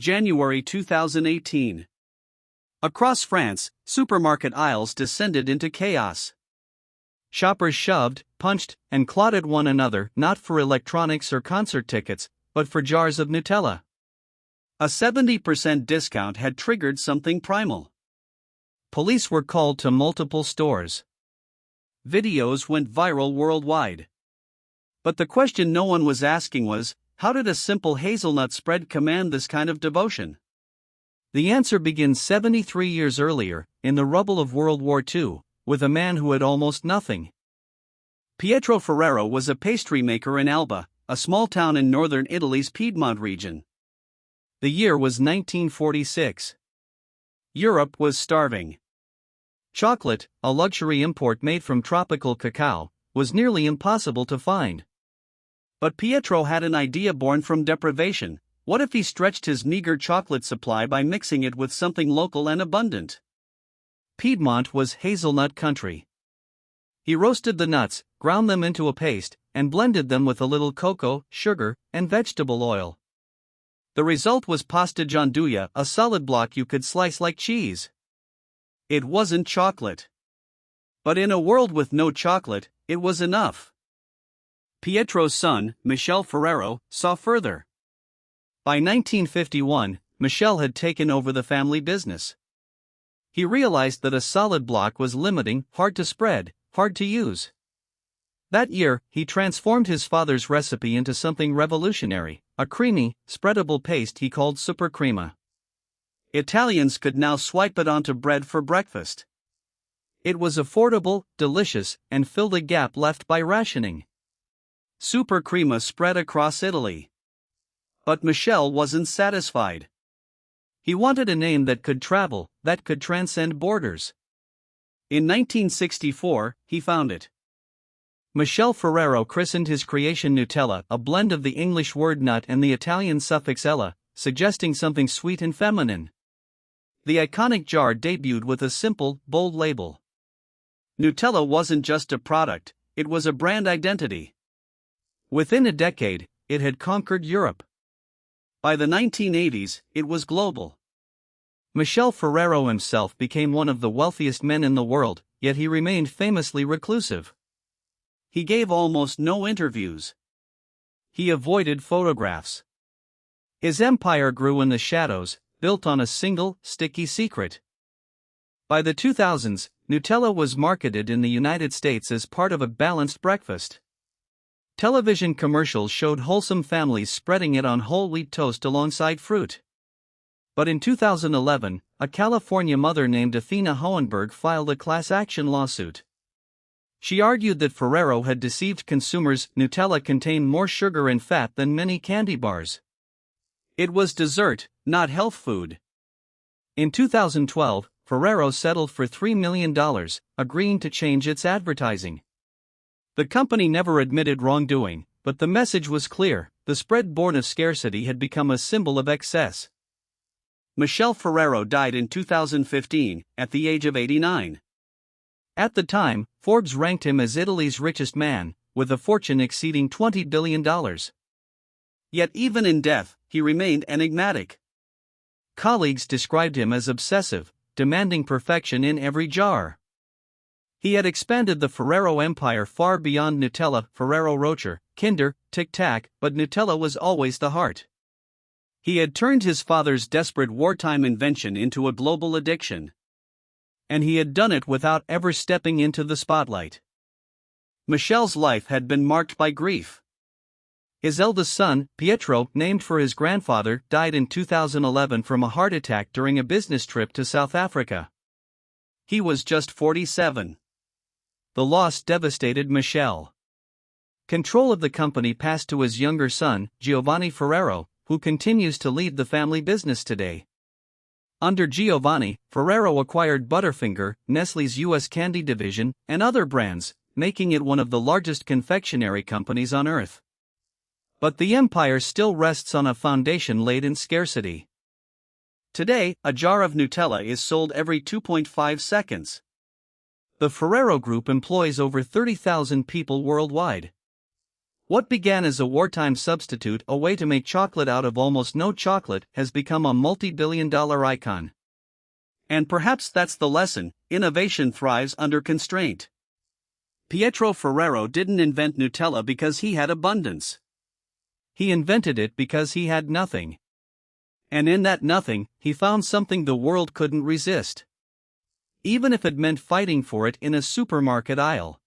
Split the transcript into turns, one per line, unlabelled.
January 2018. Across France, supermarket aisles descended into chaos. Shoppers shoved, punched, and clawed at one another, not for electronics or concert tickets, but for jars of Nutella. A 70% discount had triggered something primal. Police were called to multiple stores. Videos went viral worldwide. But the question no one was asking was, how did a simple hazelnut spread command this kind of devotion? The answer begins 73 years earlier, in the rubble of World War II, with a man who had almost nothing. Pietro Ferrero was a pastry maker in Alba, a small town in northern Italy's Piedmont region. The year was 1946. Europe was starving. Chocolate, a luxury import made from tropical cacao, was nearly impossible to find. But Pietro had an idea born from deprivation. What if he stretched his meager chocolate supply by mixing it with something local and abundant? Piedmont was hazelnut country. He roasted the nuts, ground them into a paste, and blended them with a little cocoa, sugar, and vegetable oil. The result was pasta gianduja, a solid block you could slice like cheese. It wasn't chocolate. But in a world with no chocolate, it was enough. Pietro's son, Michel Ferrero, saw further. By 1951, Michel had taken over the family business. He realized that a solid block was limiting, hard to spread, hard to use. That year, he transformed his father's recipe into something revolutionary, a creamy, spreadable paste he called supercrema. Italians could now swipe it onto bread for breakfast. It was affordable, delicious, and filled a gap left by rationing. Supercrema spread across Italy. But Michel wasn't satisfied. He wanted a name that could travel, that could transcend borders. In 1964, he found it. Michel Ferrero christened his creation Nutella, a blend of the English word nut and the Italian suffix ella, suggesting something sweet and feminine. The iconic jar debuted with a simple, bold label. Nutella wasn't just a product, it was a brand identity. Within a decade, it had conquered Europe. By the 1980s, it was global. Michel Ferrero himself became one of the wealthiest men in the world, yet he remained famously reclusive. He gave almost no interviews. He avoided photographs. His empire grew in the shadows, built on a single, sticky secret. By the 2000s, Nutella was marketed in the United States as part of a balanced breakfast. Television commercials showed wholesome families spreading it on whole wheat toast alongside fruit. But in 2011, a California mother named Athena Hohenberg filed a class action lawsuit. She argued that Ferrero had deceived consumers. Nutella contained more sugar and fat than many candy bars. It was dessert, not health food. In 2012, Ferrero settled for $3 million, agreeing to change its advertising. The company never admitted wrongdoing, but the message was clear: the spread born of scarcity had become a symbol of excess. Michel Ferrero died in 2015, at the age of 89. At the time, Forbes ranked him as Italy's richest man, with a fortune exceeding $20 billion. Yet even in death, he remained enigmatic. Colleagues described him as obsessive, demanding perfection in every jar. He had expanded the Ferrero empire far beyond Nutella, Ferrero Rocher, Kinder, Tic Tac, but Nutella was always the heart. He had turned his father's desperate wartime invention into a global addiction. And he had done it without ever stepping into the spotlight. Michel's life had been marked by grief. His eldest son, Pietro, named for his grandfather, died in 2011 from a heart attack during a business trip to South Africa. He was just 47. The loss devastated Michel. Control of the company passed to his younger son, Giovanni Ferrero, who continues to lead the family business today. Under Giovanni, Ferrero acquired Butterfinger, Nestlé's U.S. candy division, and other brands, making it one of the largest confectionery companies on earth. But the empire still rests on a foundation laid in scarcity. Today, a jar of Nutella is sold every 2.5 seconds. The Ferrero Group employs over 30,000 people worldwide. What began as a wartime substitute, a way to make chocolate out of almost no chocolate, has become a multi-billion-dollar icon. And perhaps that's the lesson: innovation thrives under constraint. Pietro Ferrero didn't invent Nutella because he had abundance. He invented it because he had nothing. And in that nothing, he found something the world couldn't resist. Even if it meant fighting for it in a supermarket aisle.